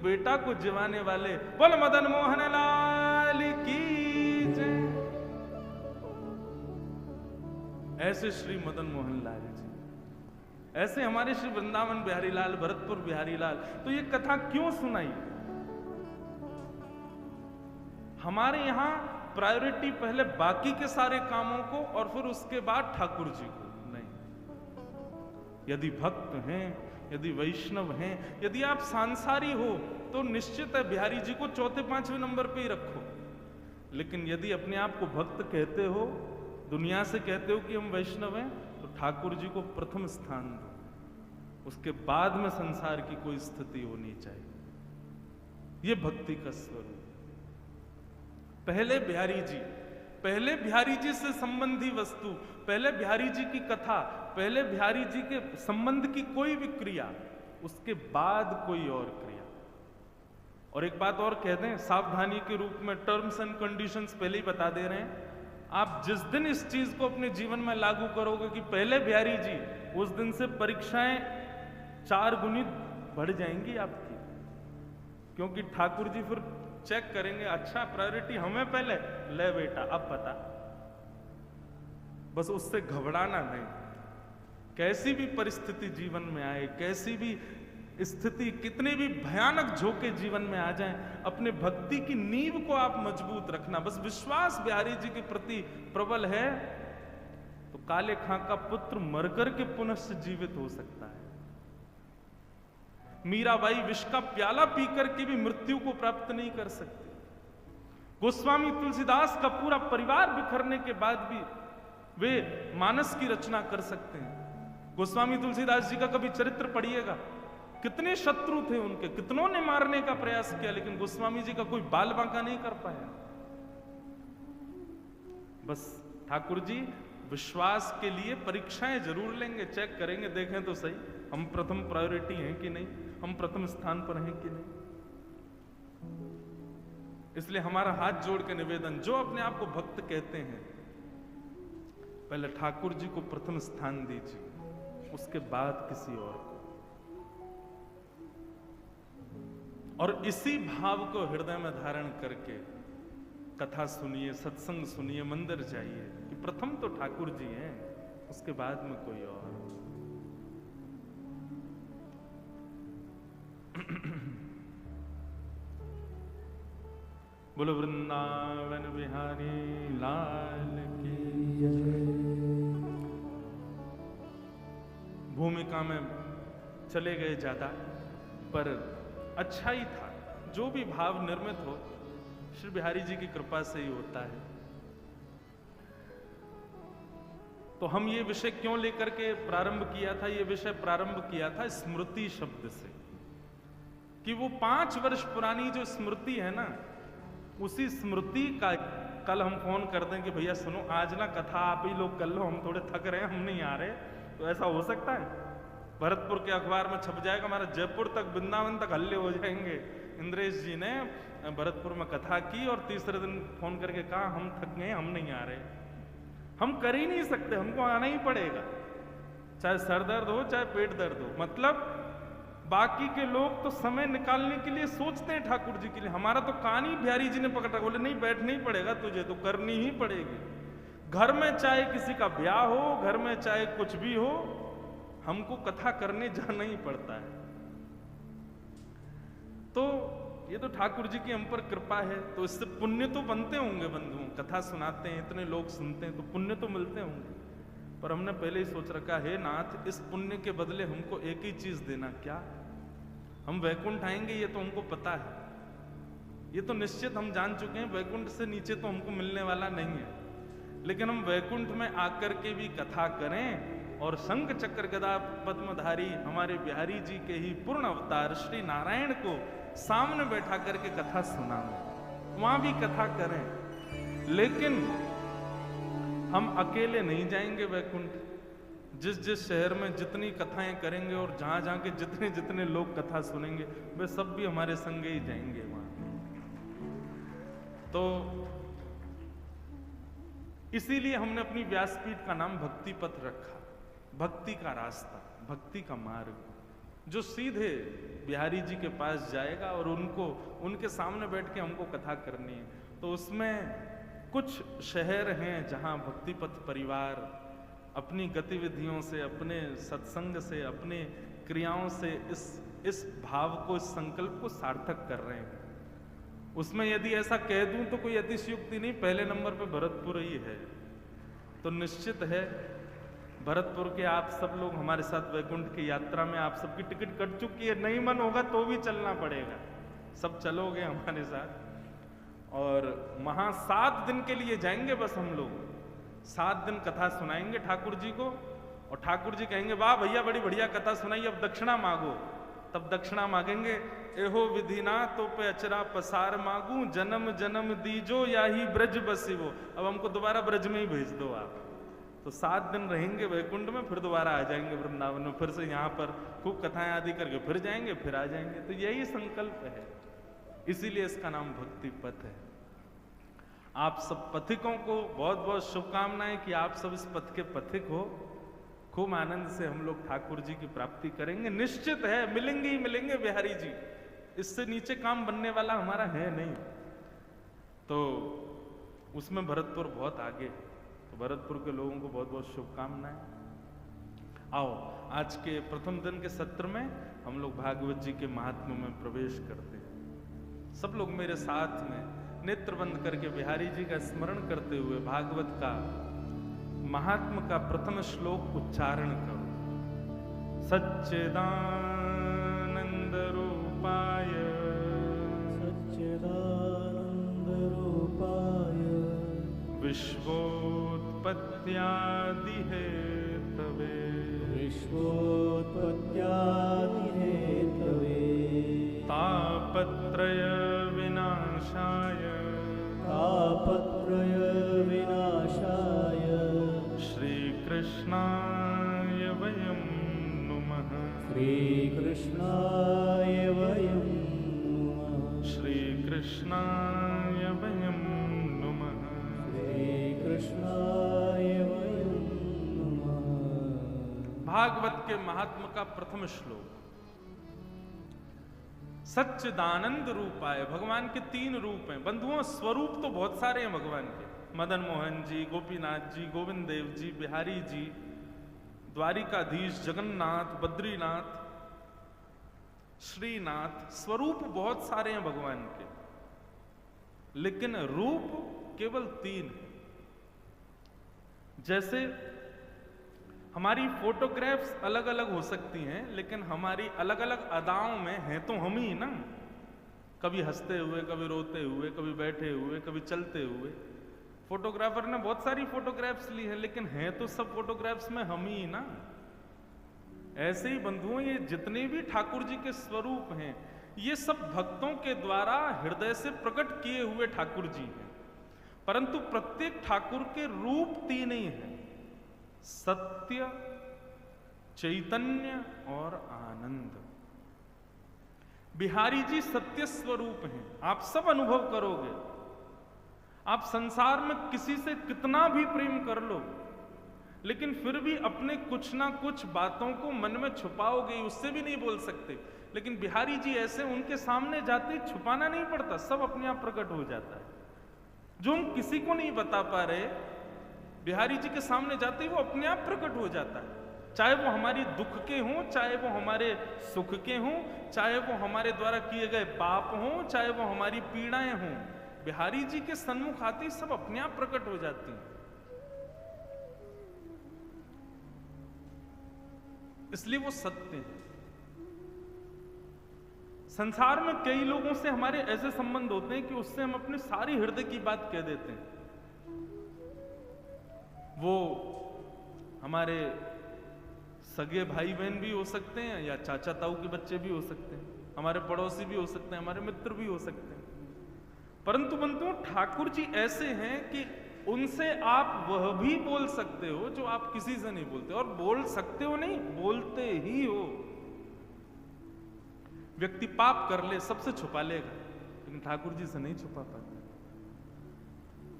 बेटा को जिवाने वाले। बोल मदन मोहन लाल की जय। ऐसे श्री मदन मोहन लाल जी, ऐसे हमारे श्री वृंदावन बिहारी लाल, भरतपुर बिहारी लाल। तो ये कथा क्यों सुनाई? हमारे यहां प्रायोरिटी पहले बाकी के सारे कामों को और फिर उसके बाद ठाकुर जी को नहीं। यदि भक्त हैं, यदि वैष्णव हैं, यदि आप सांसारी हो तो निश्चित है बिहारी जी को चौथे पांचवें नंबर पे ही रखो। लेकिन यदि अपने आप को भक्त कहते हो, दुनिया से कहते हो कि हम वैष्णव हैं, तो ठाकुर जी को प्रथम स्थान दो। उसके बाद में संसार की कोई स्थिति होनी चाहिए। यह भक्ति का स्वरूप। पहले बिहारी जी से संबंधी वस्तु, पहले बिहारी जी की कथा, पहले बिहारी जी के संबंध की कोई भी क्रिया, उसके बाद कोई और क्रिया। और एक बात और कह दें, सावधानी के रूप में टर्म्स एंड कंडीशंस पहले ही बता दे रहे हैं। आप जिस दिन इस चीज को अपने जीवन में लागू करोगे कि पहले बिहारी जी, उस दिन से परीक्षाएं 4 गुनी बढ़ जाएंगी आपकी। क्योंकि ठाकुर जी फिर चेक करेंगे, अच्छा प्रायोरिटी हमें पहले, ले बेटा अब बता। बस उससे घबराना नहीं। कैसी भी परिस्थिति जीवन में आए, कैसी भी स्थिति, कितने भी भयानक झोंके जीवन में आ जाएं, अपने भक्ति की नींव को आप मजबूत रखना। बस विश्वास बिहारी जी के प्रति प्रबल है तो काले खां का पुत्र मरकर के पुनः जीवित हो सकता है। मीराबाई विष का प्याला पीकर के भी मृत्यु को प्राप्त नहीं कर सकती। गोस्वामी तुलसीदास का पूरा परिवार बिखरने के बाद भी वे मानस की रचना कर सकते हैं। गोस्वामी तुलसीदास जी का कभी चरित्र पढ़िएगा, कितने शत्रु थे उनके, कितनों ने मारने का प्रयास किया, लेकिन गोस्वामी जी का कोई बाल बांका नहीं कर पाया। बस ठाकुर जी विश्वास के लिए परीक्षाएं जरूर लेंगे, चेक करेंगे, देखें तो सही हम प्रथम प्रायोरिटी हैं कि नहीं, हम प्रथम स्थान पर हैं कि नहीं। इसलिए हमारा हाथ जोड़ के निवेदन, जो अपने आप को भक्त कहते हैं, पहले ठाकुर जी को प्रथम स्थान दीजिए, उसके बाद किसी और को। और इसी भाव को हृदय में धारण करके कथा सुनिए, सत्संग सुनिए, मंदिर जाइए कि प्रथम तो ठाकुर जी हैं, उसके बाद में कोई और। बोलो वृंदावन बिहारी लाल की जय। भूमिका में चले गए ज्यादा, पर अच्छा ही था। जो भी भाव निर्मित हो श्री बिहारी जी की कृपा से ही होता है। तो हम ये विषय क्यों लेकर के प्रारंभ किया था? ये विषय प्रारंभ किया था स्मृति शब्द से, कि वो 5 वर्ष पुरानी जो स्मृति है ना, उसी स्मृति का कल हम फोन कर दें कि भैया सुनो आज ना कथा आप ही लोग कर लो, हम थोड़े थक रहे हैं, हम नहीं आ रहे। तो ऐसा हो सकता है? भरतपुर के अखबार में छप जाएगा, हमारा जयपुर तक, वृंदावन तक हल्ले हो जाएंगे। इंद्रेश जी ने भरतपुर में कथा की और तीसरे दिन फोन करके कहा हम थक गए, हम नहीं आ रहे। हम कर ही नहीं सकते, हमको आना ही पड़ेगा, चाहे सर दर्द हो चाहे पेट दर्द हो। मतलब बाकी के लोग तो समय निकालने के लिए सोचते हैं ठाकुर जी के लिए, हमारा तो कान ही बिहारी जी ने पकड़ा, बोले नहीं बैठना ही पड़ेगा तुझे, तो करनी ही पड़ेगी। घर में चाहे किसी का ब्याह हो, घर में चाहे कुछ भी हो, हमको कथा करने जाना ही पड़ता है। तो ये तो ठाकुर जी की हम पर कृपा है, तो इससे पुण्य तो बनते होंगे बंधुओं। कथा सुनाते हैं, इतने लोग सुनते हैं, तो पुण्य तो मिलते होंगे। पर हमने पहले ही सोच रखा है नाथ, इस पुण्य के बदले हमको एक ही चीज देना। क्या? हम वैकुंठ आएंगे, ये तो हमको पता है, ये तो निश्चित हम जान चुके हैं, वैकुंठ से नीचे तो हमको मिलने वाला नहीं है। लेकिन हम वैकुंठ में आकर के भी कथा करें और शंख चक्र गदा पद्मधारी हमारे बिहारी जी के ही पूर्ण अवतार श्री नारायण को सामने बैठा करके कथा सुनाएं, वहां भी कथा करें। लेकिन हम अकेले नहीं जाएंगे वैकुंठ। जिस जिस शहर में जितनी कथाएं करेंगे और जहां जहां के जितने जितने लोग कथा सुनेंगे, वे सब भी हमारे संग ही जाएंगे वहां। तो इसीलिए हमने अपनी व्यासपीठ का नाम भक्ति पथ रखा। भक्ति का रास्ता, भक्ति का मार्ग। जो सीधे बिहारी जी के पास जाएगा और उनके सामने बैठ के हमको कथा करनी है। तो उसमें कुछ शहर हैं जहाँ भक्तिपथ परिवार अपनी गतिविधियों से, अपने सत्संग से, अपने क्रियाओं से इस भाव को, इस संकल्प को सार्थक कर रहे हैं। उसमें यदि ऐसा कह दूं तो कोई अतिशयोक्ति नहीं, पहले नंबर पे भरतपुर ही है। तो निश्चित है भरतपुर के आप सब लोग हमारे साथ वैकुंठ की यात्रा में, आप सबकी टिकट कट चुकी है, नहीं मन होगा तो भी चलना पड़ेगा, सब चलोगे हमारे साथ। और वहां 7 दिन के लिए जाएंगे बस हम लोग। 7 दिन कथा सुनाएंगे ठाकुर जी को, और ठाकुर जी कहेंगे वाह भैया बड़ी बढ़िया कथा सुनाई, अब दक्षिणा मांगो। तब दक्षिणा मांगेंगे, एहो विधिना तो पे अचरा पसार मांगू, जन्म जन्म दीजो या ही ब्रज बसिवो। अब हमको दोबारा ब्रज में ही भेज दो आप। तो 7 दिन रहेंगे वैकुंठ में, फिर दोबारा आ जाएंगे वृंदावन में, फिर से यहाँ पर खूब कथाएं आदि करके फिर जाएंगे, फिर आ जाएंगे। तो यही संकल्प है, इसीलिए इसका नाम भक्ति पथ है। आप सब पथिकों को बहुत बहुत शुभकामनाएं कि आप सब इस पथ के पथिक हो। खूब आनंद से हम लोग ठाकुर जी की प्राप्ति करेंगे, निश्चित है मिलेंगे ही मिलेंगे बिहारी जी, इससे नीचे काम बनने वाला हमारा है नहीं। तो उसमें भरतपुर बहुत आगे, तो भरतपुर के लोगों को बहुत बहुत शुभकामनाएं। आओ आज के प्रथम दिन के सत्र में हम लोग भागवत जी के महात्म्य में प्रवेश करते हैं। सब लोग मेरे साथ में नेत्र बंद करके बिहारी जी का स्मरण करते हुए भागवत का महात्म का प्रथम श्लोक उच्चारण करो। सच्चिदानंद रूपाय विश्वोत्पत्त्यादि हेतवे तापत्रय विनाशाय श्रीकृष्णाय वयं नुमः। श्रीकृष्णाय वयं नुमः। श्रीकृष्णाय वयं नुमः। श्रीकृष्णाय वयं नुमः। भागवत के महात्म का प्रथम श्लोक। सच्चिदानंद रूपाय, भगवान के 3 रूप हैं। बंधुओं स्वरूप तो बहुत सारे हैं भगवान के, मदन मोहन जी, गोपीनाथ जी, गोविंद देव जी, बिहारी जी, द्वारिकाधीश, जगन्नाथ, बद्रीनाथ, श्रीनाथ। स्वरूप बहुत सारे हैं भगवान के, लेकिन रूप केवल 3 है। जैसे हमारी फोटोग्राफ्स अलग अलग हो सकती हैं, लेकिन हमारी अलग अलग अदाओं में हैं तो हम ही ना, कभी हंसते हुए, कभी रोते हुए, कभी बैठे हुए, कभी चलते हुए। फोटोग्राफर ने बहुत सारी फोटोग्राफ्स ली हैं, लेकिन हैं तो सब फोटोग्राफ्स में हम ही ना। ऐसे ही बंधुओं ये जितने भी ठाकुर जी के स्वरूप हैं, ये सब भक्तों के द्वारा हृदय से प्रकट किए हुए ठाकुर जी हैं। परंतु प्रत्येक ठाकुर के रूप 3 ही हैं, सत्य, चैतन्य और आनंद। बिहारी जी सत्य स्वरूप हैं, आप सब अनुभव करोगे। आप संसार में किसी से कितना भी प्रेम कर लो, लेकिन फिर भी अपने कुछ ना कुछ बातों को मन में छुपाओगे, उससे भी नहीं बोल सकते। लेकिन बिहारी जी ऐसे, उनके सामने जाते छुपाना नहीं पड़ता, सब अपने आप प्रकट हो जाता है। जो हम किसी को नहीं बता पा रहे, बिहारी जी के सामने जाते ही वो अपने आप प्रकट हो जाता है। चाहे वो हमारी दुख के हों, चाहे वो हमारे सुख के हों, चाहे वो हमारे द्वारा किए गए पाप हों, चाहे वो हमारी पीड़ाएं हों, बिहारी जी के सन्मुख आते ही सब अपने आप प्रकट हो जाती हैं। इसलिए वो सत्य है। संसार में कई लोगों से हमारे ऐसे संबंध होते हैं कि उससे हम अपनी सारी हृदय की बात कह देते हैं। वो हमारे सगे भाई बहन भी हो सकते हैं, या चाचा ताऊ के बच्चे भी हो सकते हैं, हमारे पड़ोसी भी हो सकते हैं, हमारे मित्र भी हो सकते हैं। परंतु बंधुओं ठाकुर जी ऐसे हैं कि उनसे आप वह भी बोल सकते हो जो आप किसी से नहीं बोलते, और बोल सकते हो नहीं, बोलते ही हो। व्यक्ति पाप कर ले सबसे छुपा लेगा, लेकिन ठाकुर जी से नहीं छुपा पाता।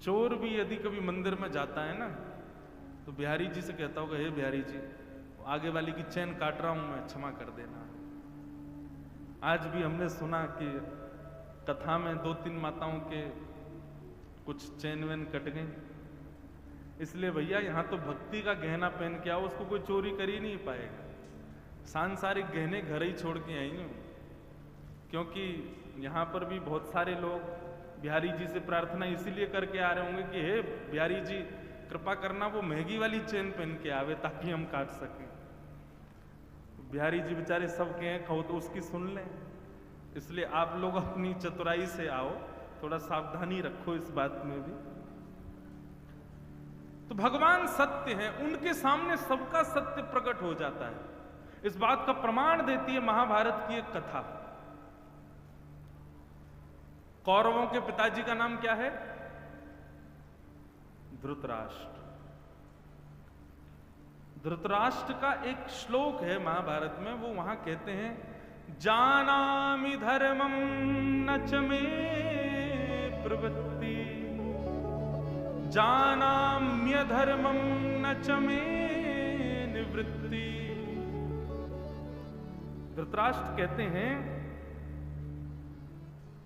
चोर भी यदि कभी मंदिर में जाता है ना, तो बिहारी जी से कहता होगा, हे बिहारी जी, आगे वाली की चैन काट रहा हूं मैं, क्षमा कर देना। आज भी हमने सुना कि कथा में 2-3 माताओं के कुछ चैन वैन कट गए, इसलिए भैया यहाँ तो भक्ति का गहना पहन के आओ, उसको कोई चोरी कर ही नहीं पाएगा। सांसारिक गहने घर ही छोड़ के आई हूँ, क्योंकि यहाँ पर भी बहुत सारे लोग बिहारी जी से प्रार्थना इसीलिए करके आ रहे होंगे कि हे बिहारी जी कृपा करना वो महंगी वाली चेन पहन के आवे ताकि हम काट सकें। बिहारी जी बेचारे सब के हैं, कहो तो उसकी सुन लें, इसलिए आप लोग अपनी चतुराई से आओ, थोड़ा सावधानी रखो इस बात में भी। तो भगवान सत्य हैं, उनके सामने सबका सत्य प्रकट हो जाता है। इस बात का प्रमाण देती है महाभारत की एक कथा। कौरवों के पिताजी का नाम क्या है? धृतराष्ट्र। धृतराष्ट्र का एक श्लोक है महाभारत में, वो वहां कहते हैं, जानामि धर्मं न च मे प्रवृत्ति, जानाम्य धर्मं न च मे निवृत्ति। धृतराष्ट्र कहते हैं,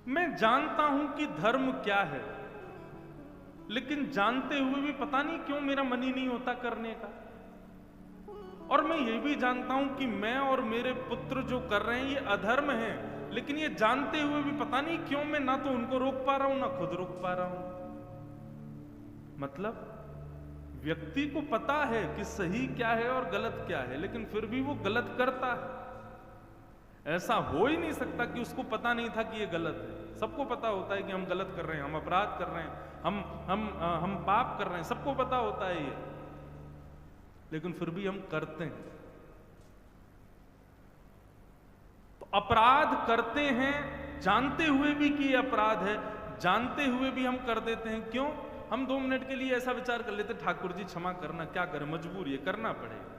मैं जानता हूं कि धर्म क्या है, लेकिन जानते हुए भी पता नहीं क्यों मेरा मन ही नहीं होता करने का। और मैं ये भी जानता हूं कि मैं और मेरे पुत्र जो कर रहे हैं ये अधर्म है, लेकिन ये जानते हुए भी पता नहीं क्यों मैं ना तो उनको रोक पा रहा हूं ना खुद रोक पा रहा हूं। मतलब व्यक्ति को पता है कि सही क्या है और गलत क्या है, लेकिन फिर भी वो गलत करता है। ऐसा हो ही नहीं सकता कि उसको पता नहीं था कि ये गलत है। सबको पता होता है कि हम गलत कर रहे हैं, हम अपराध कर रहे हैं, हम पाप कर रहे हैं, सबको पता होता है ये, लेकिन फिर भी हम करते हैं। तो अपराध करते हैं जानते हुए भी कि ये अपराध है, जानते हुए भी हम कर देते हैं। क्यों? हम 2 मिनट के लिए ऐसा विचार कर लेते, ठाकुर जी क्षमा करना, क्या करें, मजबूरी है, करना पड़ेगा।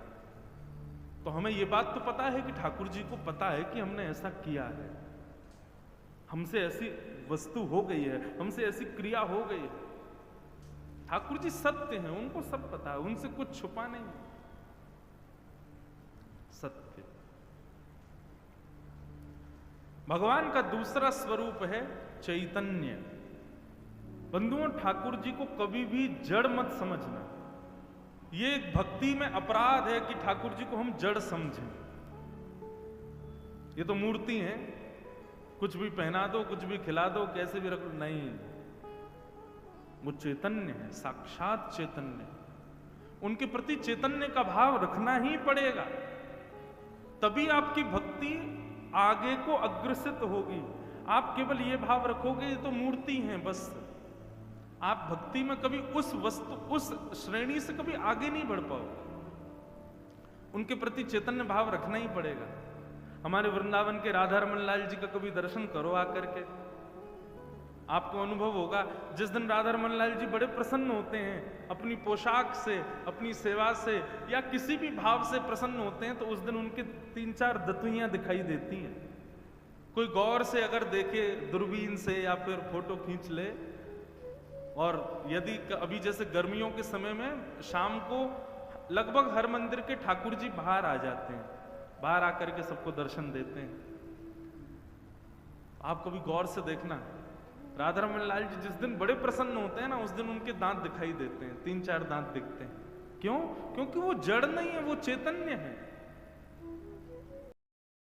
तो हमें यह बात तो पता है कि ठाकुर जी को पता है कि हमने ऐसा किया है, हमसे ऐसी वस्तु हो गई है, हमसे ऐसी क्रिया हो गई है। ठाकुर जी सत्य हैं, उनको सब पता है, उनसे कुछ छुपा नहीं। सत्य। भगवान का दूसरा स्वरूप है चैतन्य। बंधुओं, ठाकुर जी को कभी भी जड़ मत समझना। ये एक भक्ति में अपराध है कि ठाकुर जी को हम जड़ समझें। ये तो मूर्ति है, कुछ भी पहना दो, कुछ भी खिला दो, कैसे भी रख लो, नहीं, वो चैतन्य है, साक्षात चैतन्य। उनके प्रति चैतन्य का भाव रखना ही पड़ेगा, तभी आपकी भक्ति आगे को अग्रसित होगी। आप केवल ये भाव रखोगे ये तो मूर्ति है बस, आप भक्ति में कभी उस वस्तु, उस श्रेणी से कभी आगे नहीं बढ़ पाओगे। उनके प्रति चैतन्य भाव रखना ही पड़ेगा। हमारे वृंदावन के राधा रमन लाल जी का कभी दर्शन करो आकर के, आपको अनुभव होगा। जिस दिन राधा रमन लाल जी बड़े प्रसन्न होते हैं, अपनी पोशाक से, अपनी सेवा से या किसी भी भाव से प्रसन्न होते हैं, तो उस दिन उनके 3-4 दतुइयां दिखाई देती हैं। कोई गौर से अगर देखे दूरबीन से या फिर फोटो खींच ले, और यदि अभी जैसे गर्मियों के समय में शाम को लगभग हर मंदिर के ठाकुर जी बाहर आ जाते हैं, बाहर आकर के सबको दर्शन देते हैं। आप कभी गौर से देखना, राधा रमन लाल जी जिस दिन बड़े प्रसन्न होते हैं ना, उस दिन उनके दांत दिखाई देते हैं, 3-4 दांत दिखते हैं। क्यों? क्योंकि वो जड़ नहीं है, वो चैतन्य है।